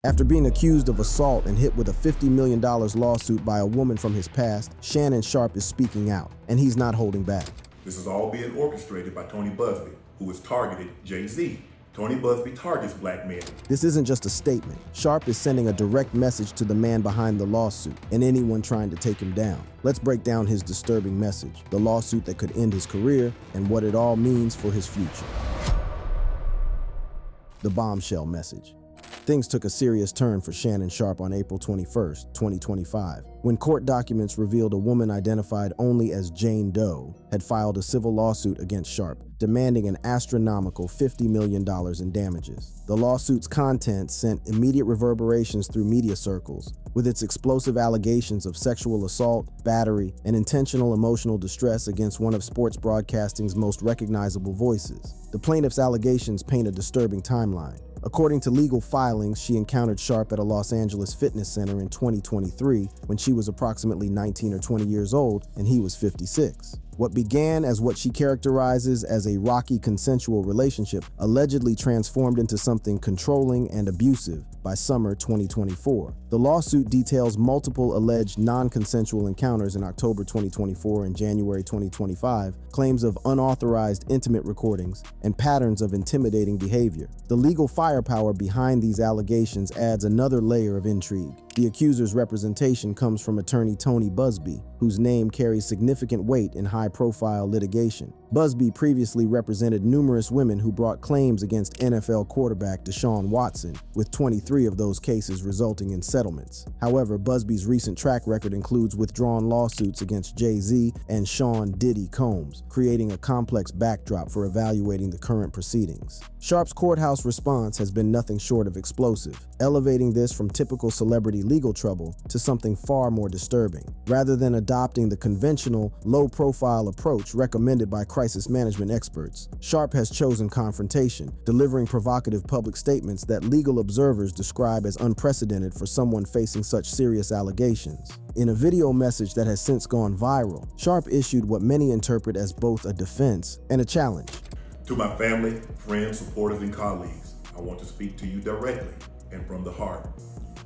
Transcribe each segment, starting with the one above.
After being accused of assault and hit with a $50 million lawsuit by a woman from his past, Shannon Sharpe is speaking out, and he's not holding back. This is all being orchestrated by Tony Busby, who has targeted Jay-Z. Tony Busby targets black men. This isn't just a statement. Sharpe is sending a direct message to the man behind the lawsuit and anyone trying to take him down. Let's break down his disturbing message, the lawsuit that could end his career, and what it all means for his future. The bombshell message. Things took a serious turn for Shannon Sharpe on April 21st, 2025, when court documents revealed a woman identified only as Jane Doe had filed a civil lawsuit against Sharpe, demanding an astronomical $50 million in damages. The lawsuit's content sent immediate reverberations through media circles, with its explosive allegations of sexual assault, battery, and intentional emotional distress against one of sports broadcasting's most recognizable voices. The plaintiff's allegations paint a disturbing timeline. According to legal filings, she encountered Sharpe at a Los Angeles fitness center in 2023 when she was approximately 19 or 20 years old and he was 56. What began as what she characterizes as a rocky consensual relationship allegedly transformed into something controlling and abusive by summer 2024. The lawsuit details multiple alleged non-consensual encounters in October 2024 and January 2025, claims of unauthorized intimate recordings, and patterns of intimidating behavior. The legal firepower behind these allegations adds another layer of intrigue. The accuser's representation comes from attorney Tony Busby, whose name carries significant weight in high-profile litigation. Busby previously represented numerous women who brought claims against NFL quarterback Deshaun Watson, with 23 of those cases resulting in settlements. However, Busby's recent track record includes withdrawn lawsuits against Jay-Z and Sean Diddy Combs, creating a complex backdrop for evaluating the current proceedings. Sharpe's courthouse response has been nothing short of explosive, elevating this from typical celebrity legal trouble to something far more disturbing. Rather than adopting the conventional, low-profile approach recommended by crisis management experts, Sharpe has chosen confrontation, delivering provocative public statements that legal observers describe as unprecedented for someone facing such serious allegations. In a video message that has since gone viral, Sharpe issued what many interpret as both a defense and a challenge. To my family, friends, supporters, and colleagues, I want to speak to you directly and from the heart.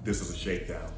This is a shakedown.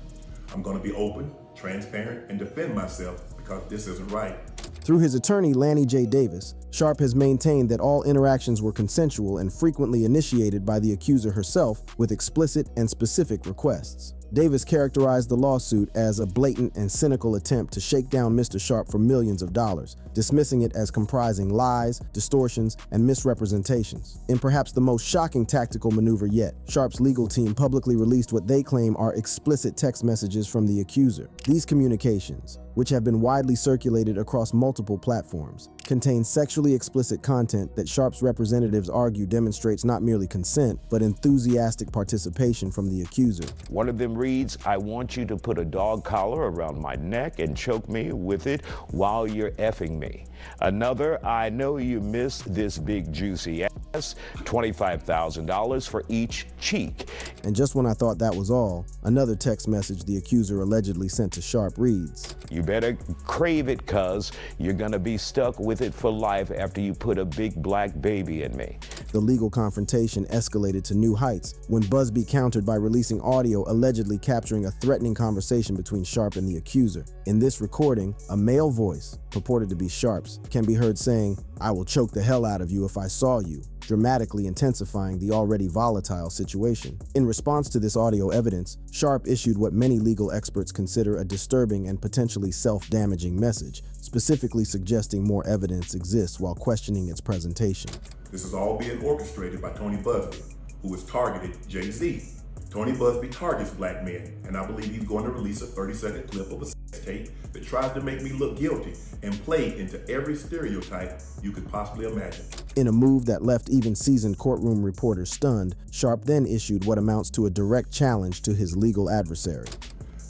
I'm going to be open, transparent, and defend myself because this isn't right. Through his attorney, Lanny J. Davis, Sharpe has maintained that all interactions were consensual and frequently initiated by the accuser herself with explicit and specific requests. Davis characterized the lawsuit as a blatant and cynical attempt to shake down Mr. Sharpe for millions of dollars, dismissing it as comprising lies, distortions, and misrepresentations. In perhaps the most shocking tactical maneuver yet, Sharpe's legal team publicly released what they claim are explicit text messages from the accuser. These communications, which have been widely circulated across multiple platforms, contain sexually explicit content that Sharpe's representatives argue demonstrates not merely consent, but enthusiastic participation from the accuser. One of them reads, "I want you to put a dog collar around my neck and choke me with it while you're effing me." Another, "I know you miss this big juicy ass, $25,000 for each cheek." And just when I thought that was all, another text message the accuser allegedly sent to Sharpe reads, "You better crave it, cuz you're gonna be stuck with it for life after you put a big black baby in me." The legal confrontation escalated to new heights when Busby countered by releasing audio allegedly capturing a threatening conversation between Sharpe and the accuser. In this recording, a male voice, purported to be Sharpe's, can be heard saying, "I will choke the hell out of you if I saw you," dramatically intensifying the already volatile situation. In response to this audio evidence, Sharpe issued what many legal experts consider a disturbing and potentially self-damaging message, specifically suggesting more evidence exists while questioning its presentation. This is all being orchestrated by Tony Busby, who has targeted Jay-Z. Tony Busby targets black men, and I believe he's going to release a 30-second clip of a sex tape that tries to make me look guilty and play into every stereotype you could possibly imagine. In a move that left even seasoned courtroom reporters stunned, Sharpe then issued what amounts to a direct challenge to his legal adversary.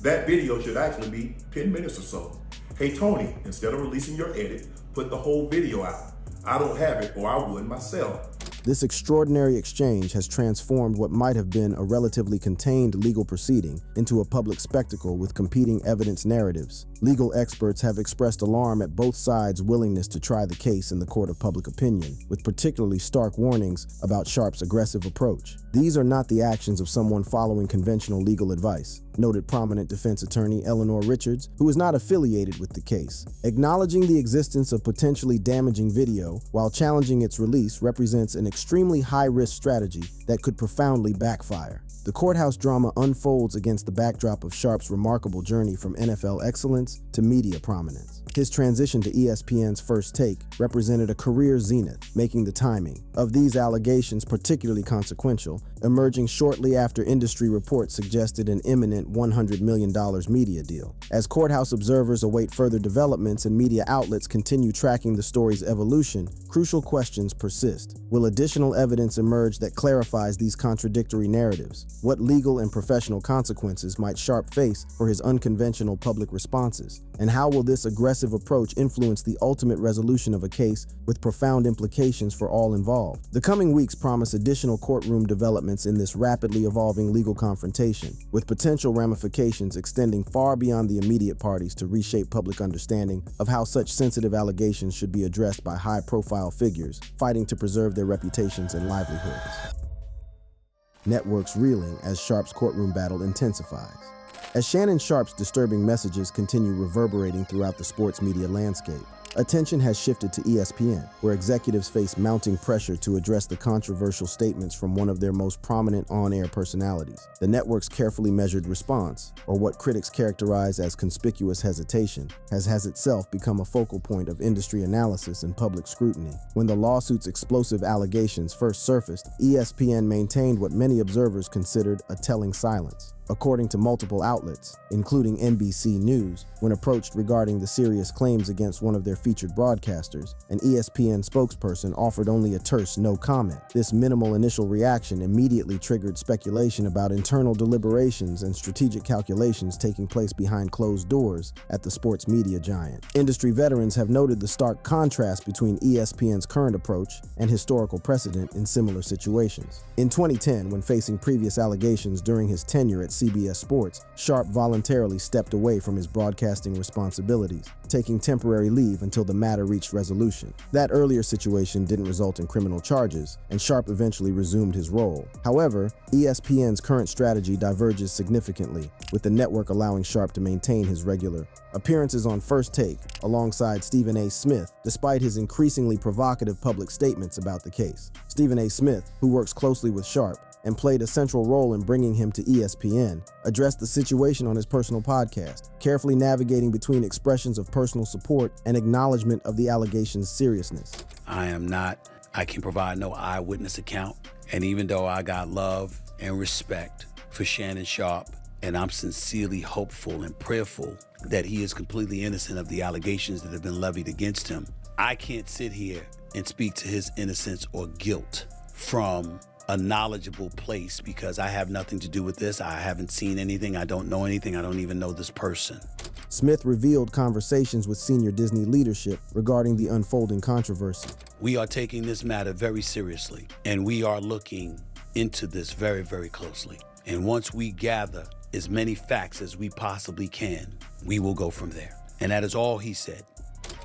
That video should actually be 10 minutes or so. Hey Tony, instead of releasing your edit, put the whole video out. I don't have it or I would myself. This extraordinary exchange has transformed what might have been a relatively contained legal proceeding into a public spectacle with competing evidence narratives. Legal experts have expressed alarm at both sides' willingness to try the case in the court of public opinion, with particularly stark warnings about Sharpe's aggressive approach. These are not the actions of someone following conventional legal advice, noted prominent defense attorney Eleanor Richards, who is not affiliated with the case. Acknowledging the existence of potentially damaging video while challenging its release represents an extremely high-risk strategy that could profoundly backfire. The courthouse drama unfolds against the backdrop of Sharpe's remarkable journey from NFL excellence to media prominence. His transition to ESPN's First Take represented a career zenith, making the timing of these allegations particularly consequential, emerging shortly after industry reports suggested an imminent $100 million media deal. As courthouse observers await further developments and media outlets continue tracking the story's evolution, crucial questions persist. Will additional evidence emerge that clarifies these contradictory narratives? What legal and professional consequences might Sharpe face for his unconventional public responses? And how will this aggressive approach influence the ultimate resolution of a case with profound implications for all involved? The coming weeks promise additional courtroom developments in this rapidly evolving legal confrontation, with potential ramifications extending far beyond the immediate parties to reshape public understanding of how such sensitive allegations should be addressed by high-profile figures fighting to preserve their reputations and livelihoods. Networks reeling as Sharpe's courtroom battle intensifies. As Shannon Sharpe's disturbing messages continue reverberating throughout the sports media landscape, attention has shifted to ESPN, where executives face mounting pressure to address the controversial statements from one of their most prominent on-air personalities. The network's carefully measured response, or what critics characterize as conspicuous hesitation, has itself become a focal point of industry analysis and public scrutiny. When the lawsuit's explosive allegations first surfaced, ESPN maintained what many observers considered a telling silence. According to multiple outlets, including NBC News, when approached regarding the serious claims against one of their featured broadcasters, an ESPN spokesperson offered only a terse no comment. This minimal initial reaction immediately triggered speculation about internal deliberations and strategic calculations taking place behind closed doors at the sports media giant. Industry veterans have noted the stark contrast between ESPN's current approach and historical precedent in similar situations. In 2010, when facing previous allegations during his tenure at CBS Sports, Sharpe voluntarily stepped away from his broadcasting responsibilities, taking temporary leave until the matter reached resolution. That earlier situation didn't result in criminal charges, and Sharpe eventually resumed his role. However, ESPN's current strategy diverges significantly, with the network allowing Sharpe to maintain his regular appearances on First Take alongside Stephen A. Smith, despite his increasingly provocative public statements about the case. Stephen A. Smith, who works closely with Sharpe and played a central role in bringing him to ESPN, addressed the situation on his personal podcast, carefully navigating between expressions of personal support and acknowledgement of the allegations' seriousness. I can provide no eyewitness account. And even though I got love and respect for Shannon Sharpe, and I'm sincerely hopeful and prayerful that he is completely innocent of the allegations that have been levied against him, I can't sit here and speak to his innocence or guilt from a knowledgeable place because I have nothing to do with this. I haven't seen anything. I don't know anything. I don't even know this person. Smith revealed conversations with senior Disney leadership regarding the unfolding controversy. We are taking this matter very seriously, and we are looking into this very, very closely. And once we gather as many facts as we possibly can, we will go from there. And that is all he said.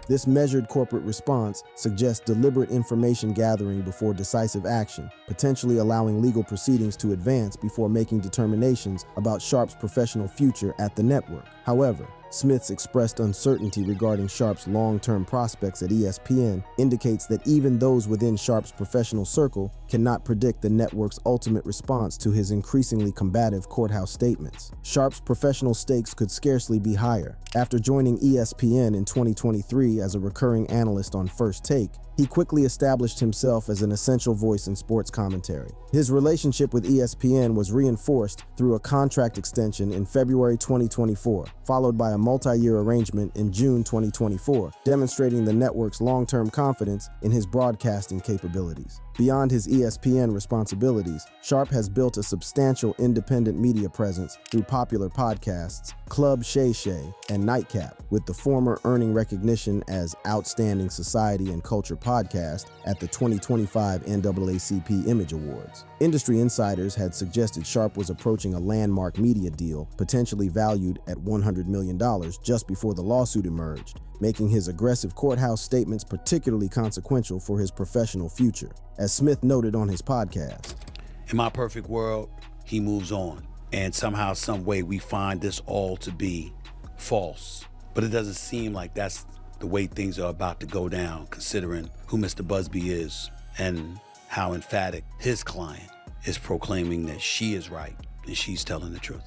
This measured corporate response suggests deliberate information gathering before decisive action, potentially allowing legal proceedings to advance before making determinations about Sharpe's professional future at the network. However, Smith's expressed uncertainty regarding Sharpe's long-term prospects at ESPN indicates that even those within Sharpe's professional circle cannot predict the network's ultimate response to his increasingly combative courthouse statements. Sharpe's professional stakes could scarcely be higher. After joining ESPN in 2023 as a recurring analyst on First Take, he quickly established himself as an essential voice in sports commentary. His relationship with ESPN was reinforced through a contract extension in February 2024, followed by a multi-year arrangement in June 2024, demonstrating the network's long-term confidence in his broadcasting capabilities. Beyond his ESPN responsibilities, Sharpe has built a substantial independent media presence through popular podcasts, Club Shay Shay, and Nightcap, with the former earning recognition as Outstanding Society and Culture Podcast at the 2025 NAACP Image Awards. Industry insiders had suggested Sharpe was approaching a landmark media deal, potentially valued at $100 million just before the lawsuit emerged, making his aggressive courthouse statements particularly consequential for his professional future. As Smith noted on his podcast, "In my perfect world, he moves on, and somehow, some way, we find this all to be false. But it doesn't seem like that's the way things are about to go down, considering who Mr. Busby is and how emphatic his client is proclaiming that she is right and she's telling the truth."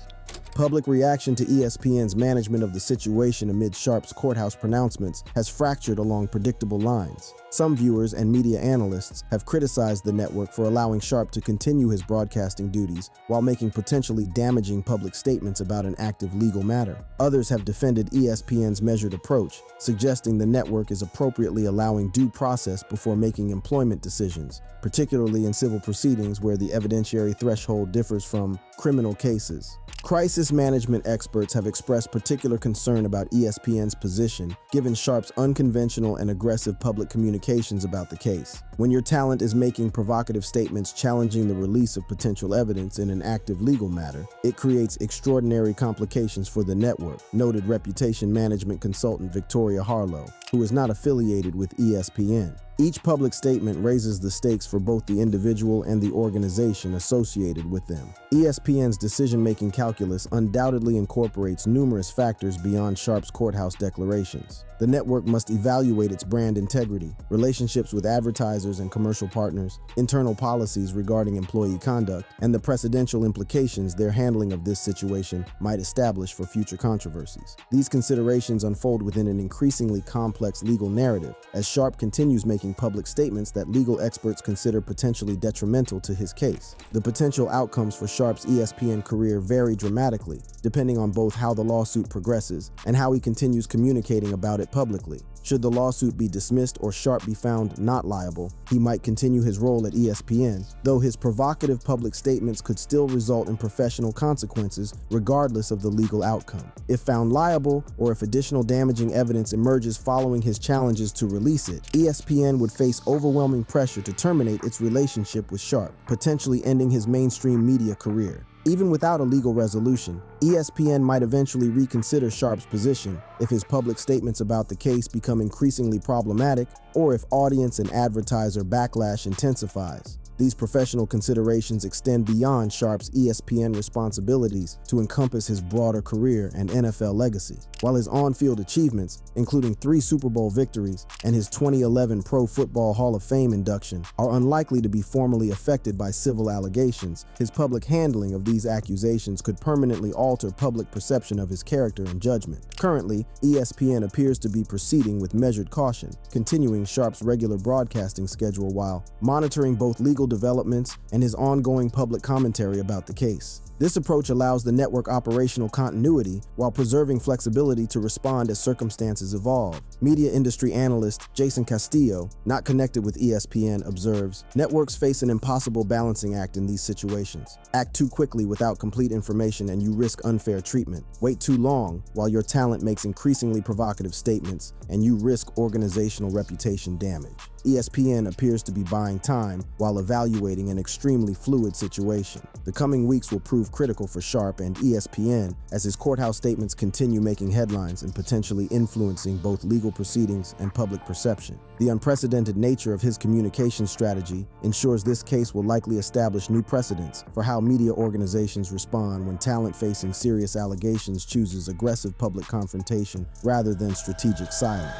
Public reaction to ESPN's management of the situation amid Sharpe's courthouse pronouncements has fractured along predictable lines. Some viewers and media analysts have criticized the network for allowing Sharpe to continue his broadcasting duties while making potentially damaging public statements about an active legal matter. Others have defended ESPN's measured approach, suggesting the network is appropriately allowing due process before making employment decisions, particularly in civil proceedings where the evidentiary threshold differs from criminal cases. Crisis management experts have expressed particular concern about ESPN's position, given Sharpe's unconventional and aggressive public communications about the case. When your talent is making provocative statements challenging the release of potential evidence in an active legal matter, it creates extraordinary complications for the network, noted reputation management consultant Victoria Harlow, who is not affiliated with ESPN. Each public statement raises the stakes for both the individual and the organization associated with them. ESPN's decision-making calculus undoubtedly incorporates numerous factors beyond Sharpe's courthouse declarations. The network must evaluate its brand integrity, relationships with advertisers and commercial partners, internal policies regarding employee conduct, and the precedential implications their handling of this situation might establish for future controversies. These considerations unfold within an increasingly complex legal narrative, as Sharpe continues making public statements that legal experts consider potentially detrimental to his case. The potential outcomes for Sharpe's ESPN career vary dramatically, depending on both how the lawsuit progresses and how he continues communicating about it publicly. Should the lawsuit be dismissed or Sharpe be found not liable, he might continue his role at ESPN, though his provocative public statements could still result in professional consequences regardless of the legal outcome. If found liable, or if additional damaging evidence emerges following his challenges to release it, ESPN would face overwhelming pressure to terminate its relationship with Sharpe, potentially ending his mainstream media career. Even without a legal resolution, ESPN might eventually reconsider Sharpe's position if his public statements about the case become increasingly problematic or if audience and advertiser backlash intensifies. These professional considerations extend beyond Sharpe's ESPN responsibilities to encompass his broader career and NFL legacy. While his on-field achievements, including 3 Super Bowl victories and his 2011 Pro Football Hall of Fame induction, are unlikely to be formally affected by civil allegations, his public handling of these accusations could permanently alter public perception of his character and judgment. Currently, ESPN appears to be proceeding with measured caution, continuing Sharpe's regular broadcasting schedule while monitoring both legal developments and his ongoing public commentary about the case. This approach allows the network operational continuity while preserving flexibility to respond as circumstances evolve. Media industry analyst Jason Castillo, not connected with ESPN, observes, "Networks face an impossible balancing act in these situations. Act too quickly without complete information and you risk unfair treatment. Wait too long while your talent makes increasingly provocative statements and you risk organizational reputation damage." ESPN appears to be buying time while evaluating an extremely fluid situation. The coming weeks will prove critical for Sharpe and ESPN as his courthouse statements continue making headlines and potentially influencing both legal proceedings and public perception. The unprecedented nature of his communication strategy ensures this case will likely establish new precedents for how media organizations respond when talent facing serious allegations chooses aggressive public confrontation rather than strategic silence.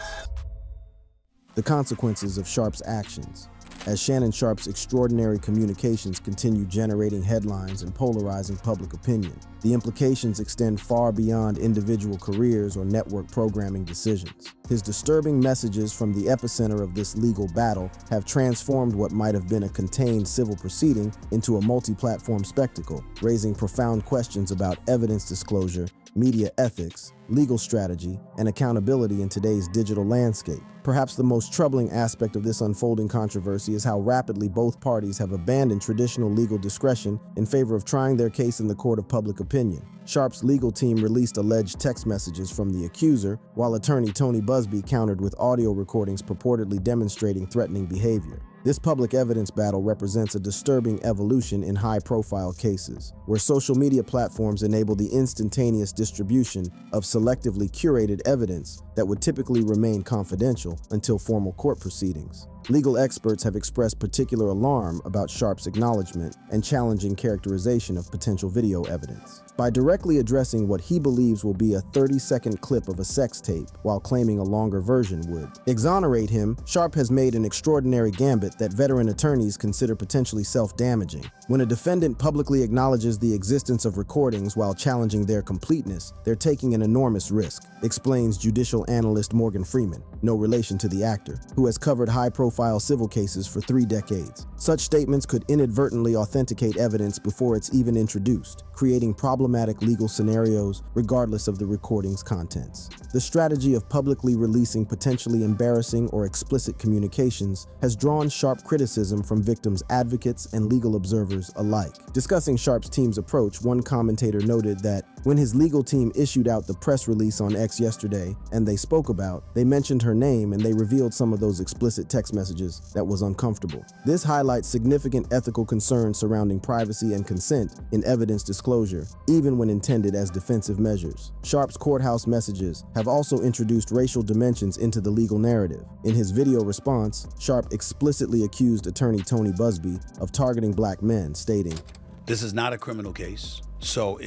The consequences of Sharpe's actions. As Shannon Sharpe's extraordinary communications continue generating headlines and polarizing public opinion, the implications extend far beyond individual careers or network programming decisions. His disturbing messages from the epicenter of this legal battle have transformed what might have been a contained civil proceeding into a multi-platform spectacle, raising profound questions about evidence disclosure, media ethics, legal strategy, and accountability in today's digital landscape. Perhaps the most troubling aspect of this unfolding controversy is how rapidly both parties have abandoned traditional legal discretion in favor of trying their case in the court of public opinion. Sharpe's legal team released alleged text messages from the accuser, while attorney Tony Busby countered with audio recordings purportedly demonstrating threatening behavior. This public evidence battle represents a disturbing evolution in high-profile cases, where social media platforms enable the instantaneous distribution of selectively curated evidence that would typically remain confidential until formal court proceedings. Legal experts have expressed particular alarm about Sharpe's acknowledgement and challenging characterization of potential video evidence. By directly addressing what he believes will be a 30-second clip of a sex tape while claiming a longer version would exonerate him, Sharpe has made an extraordinary gambit that veteran attorneys consider potentially self-damaging. When a defendant publicly acknowledges the existence of recordings while challenging their completeness, they're taking an enormous risk, explains judicial analyst Morgan Freeman, no relation to the actor, who has covered high-profile civil cases for 3 decades. Such statements could inadvertently authenticate evidence before it's even introduced, creating problematic legal scenarios regardless of the recording's contents. The strategy of publicly releasing potentially embarrassing or explicit communications has drawn sharp criticism from victims' advocates and legal observers alike. Discussing Sharpe's team's approach, one commentator noted that when his legal team issued out the press release on X yesterday and they mentioned her name and they revealed some of those explicit text messages that was uncomfortable. This highlights significant ethical concerns surrounding privacy and consent in evidence disclosure, even when intended as defensive measures. Sharpe's courthouse messages have also introduced racial dimensions into the legal narrative. In his video response, Sharpe explicitly accused attorney Tony Busby of targeting black men, stating, "This is not a criminal case, so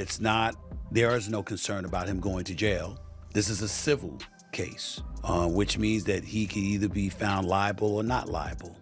there is no concern about him going to jail. This is a civil case, which means that he can either be found liable or not liable."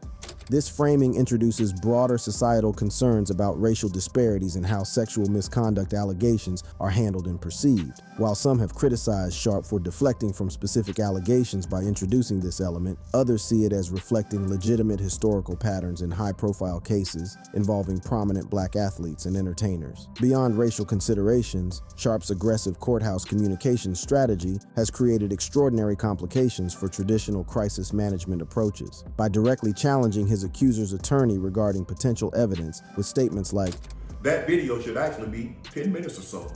This framing introduces broader societal concerns about racial disparities and how sexual misconduct allegations are handled and perceived. While some have criticized Sharpe for deflecting from specific allegations by introducing this element, others see it as reflecting legitimate historical patterns in high-profile cases involving prominent black athletes and entertainers. Beyond racial considerations, Sharpe's aggressive courthouse communication strategy has created extraordinary complications for traditional crisis management approaches. By directly challenging his accuser's attorney regarding potential evidence with statements like, "That video should actually be 10 minutes or so.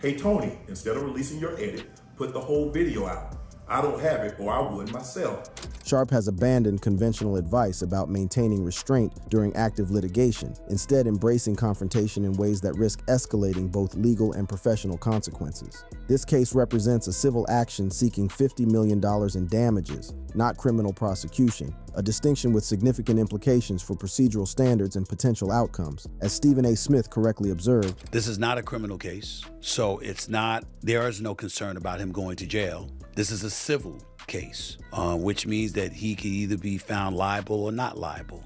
Hey Tony, instead of releasing your edit, put the whole video out. I don't have it or I would myself." Sharpe has abandoned conventional advice about maintaining restraint during active litigation, instead embracing confrontation in ways that risk escalating both legal and professional consequences. This case represents a civil action seeking $50 million in damages, not criminal prosecution, a distinction with significant implications for procedural standards and potential outcomes. As Stephen A. Smith correctly observed, "This is not a criminal case, so there is no concern about him going to jail. This is a civil case, which means that he can either be found liable or not liable."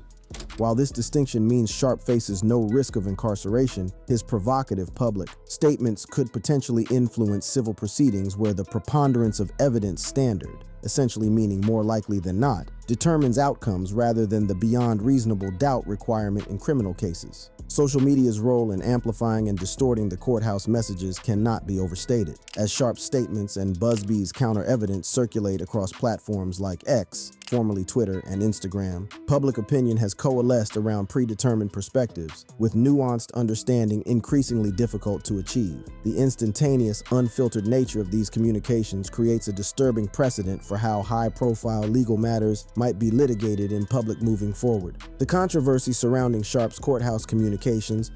While this distinction means Sharpe faces no risk of incarceration, his provocative public statements could potentially influence civil proceedings where the preponderance of evidence standard, essentially meaning more likely than not, determines outcomes rather than the beyond reasonable doubt requirement in criminal cases. Social media's role in amplifying and distorting the courthouse messages cannot be overstated. As Sharpe's statements and Busby's counter-evidence circulate across platforms like X, formerly Twitter, and Instagram, public opinion has coalesced around predetermined perspectives, with nuanced understanding increasingly difficult to achieve. The instantaneous, unfiltered nature of these communications creates a disturbing precedent for how high-profile legal matters might be litigated in public moving forward. The controversy surrounding Sharpe's courthouse communications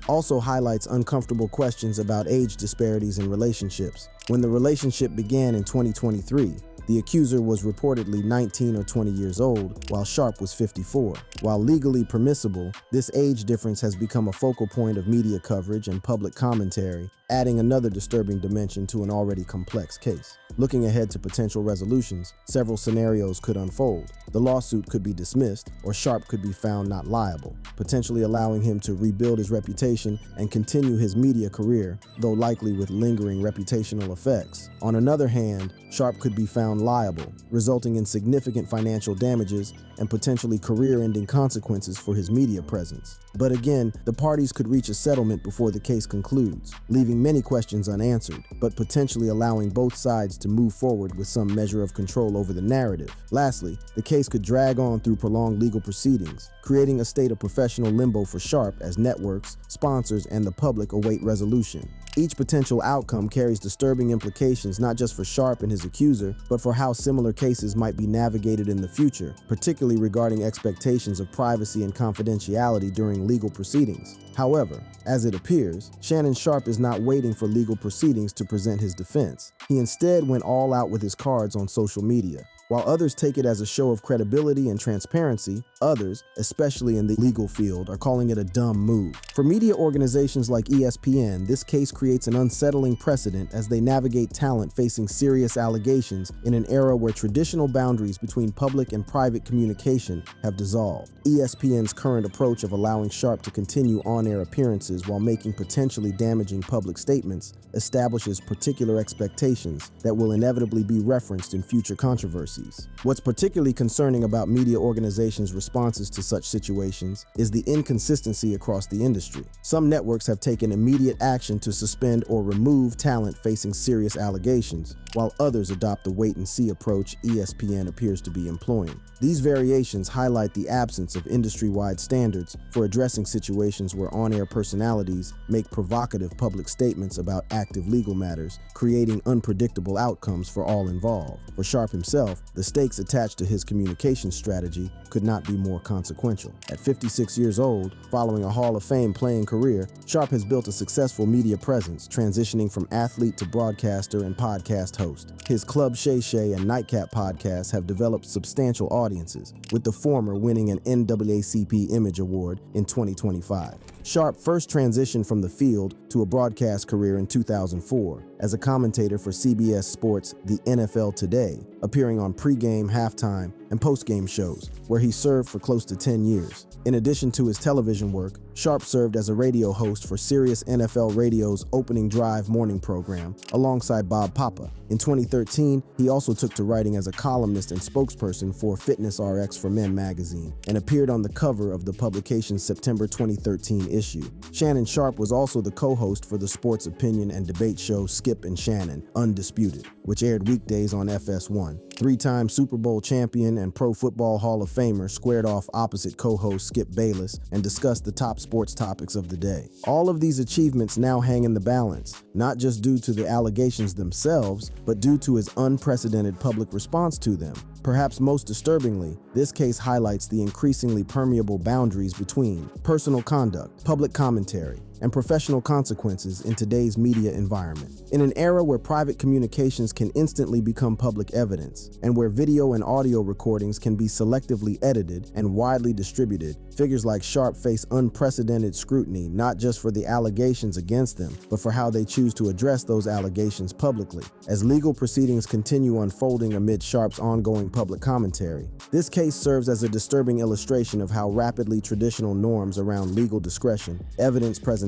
also highlights uncomfortable questions about age disparities in relationships. When the relationship began in 2023, the accuser was reportedly 19 or 20 years old, while Sharpe was 54. While legally permissible, this age difference has become a focal point of media coverage and public commentary, adding another disturbing dimension to an already complex case. Looking ahead to potential resolutions, several scenarios could unfold. The lawsuit could be dismissed, or Sharpe could be found not liable, potentially allowing him to rebuild his reputation and continue his media career, though likely with lingering reputational effects. On another hand, Sharpe could be found liable, resulting in significant financial damages and potentially career-ending consequences for his media presence. But again, the parties could reach a settlement before the case concludes, leaving many questions unanswered, but potentially allowing both sides to move forward with some measure of control over the narrative. Lastly, the case could drag on through prolonged legal proceedings, creating a state of professional limbo for Sharpe as networks, sponsors, and the public await resolution. Each potential outcome carries disturbing implications not just for Sharpe and his accuser, but for how similar cases might be navigated in the future, particularly regarding expectations of privacy and confidentiality during legal proceedings. However, as it appears, Shannon Sharpe is not waiting for legal proceedings to present his defense. He instead went all out with his cards on social media. While others take it as a show of credibility and transparency, others, especially in the legal field, are calling it a dumb move. For media organizations like ESPN, this case creates an unsettling precedent as they navigate talent facing serious allegations in an era where traditional boundaries between public and private communication have dissolved. ESPN's current approach of allowing Sharpe to continue on-air appearances while making potentially damaging public statements establishes particular expectations that will inevitably be referenced in future controversies. What's particularly concerning about media organizations' responses to such situations is the inconsistency across the industry. Some networks have taken immediate action to suspend or remove talent facing serious allegations, while others adopt the wait-and-see approach ESPN appears to be employing. These variations highlight the absence of industry-wide standards for addressing situations where on-air personalities make provocative public statements about active legal matters, creating unpredictable outcomes for all involved. For Sharpe himself, the stakes attached to his communication strategy could not be more consequential. At 56 years old, following a Hall of Fame playing career, Sharpe has built a successful media presence, transitioning from athlete to broadcaster and podcast host. His Club Shay Shay and Nightcap podcasts have developed substantial audiences, with the former winning an NAACP Image Award in 2025. Sharpe first transitioned from the field to a broadcast career in 2004 as a commentator for CBS Sports' The NFL Today, appearing on pregame, halftime, and postgame shows, where he served for close to 10 years. In addition to his television work, Sharpe served as a radio host for Sirius NFL Radio's Opening Drive morning program alongside Bob Papa. In 2013, he also took to writing as a columnist and spokesperson for Fitness RX for Men magazine and appeared on the cover of the publication's September 2013 issue. Shannon Sharpe was also the co-host for the sports opinion and debate show Skip and Shannon, Undisputed, which aired weekdays on FS1. Three-time Super Bowl champion and Pro Football Hall of Famer squared off opposite co-host Skip Bayless and discussed the top sports topics of the day. All of these achievements now hang in the balance, not just due to the allegations themselves, but due to his unprecedented public response to them. Perhaps most disturbingly, this case highlights the increasingly permeable boundaries between personal conduct, public commentary, and professional consequences in today's media environment. In an era where private communications can instantly become public evidence, and where video and audio recordings can be selectively edited and widely distributed, figures like Sharpe face unprecedented scrutiny not just for the allegations against them, but for how they choose to address those allegations publicly. As legal proceedings continue unfolding amid Sharpe's ongoing public commentary, this case serves as a disturbing illustration of how rapidly traditional norms around legal discretion, evidence presentation,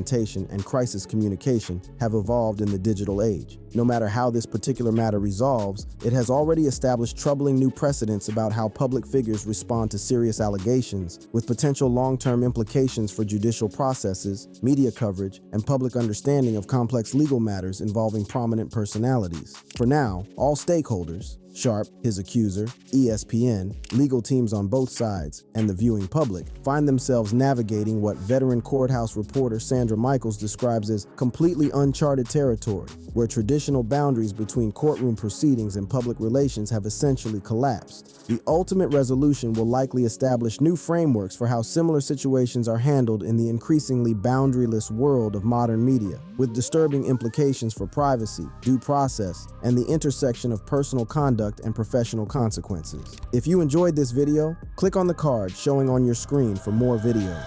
and crisis communication have evolved in the digital age. No matter how this particular matter resolves, it has already established troubling new precedents about how public figures respond to serious allegations, with potential long-term implications for judicial processes, media coverage, and public understanding of complex legal matters involving prominent personalities. For now, all stakeholders, Sharpe, his accuser, ESPN, legal teams on both sides, and the viewing public find themselves navigating what veteran courthouse reporter Sandra Michaels describes as completely uncharted territory, where traditional boundaries between courtroom proceedings and public relations have essentially collapsed. The ultimate resolution will likely establish new frameworks for how similar situations are handled in the increasingly boundaryless world of modern media, with disturbing implications for privacy, due process, and the intersection of personal conduct and professional consequences. If you enjoyed this video, click on the card showing on your screen for more videos.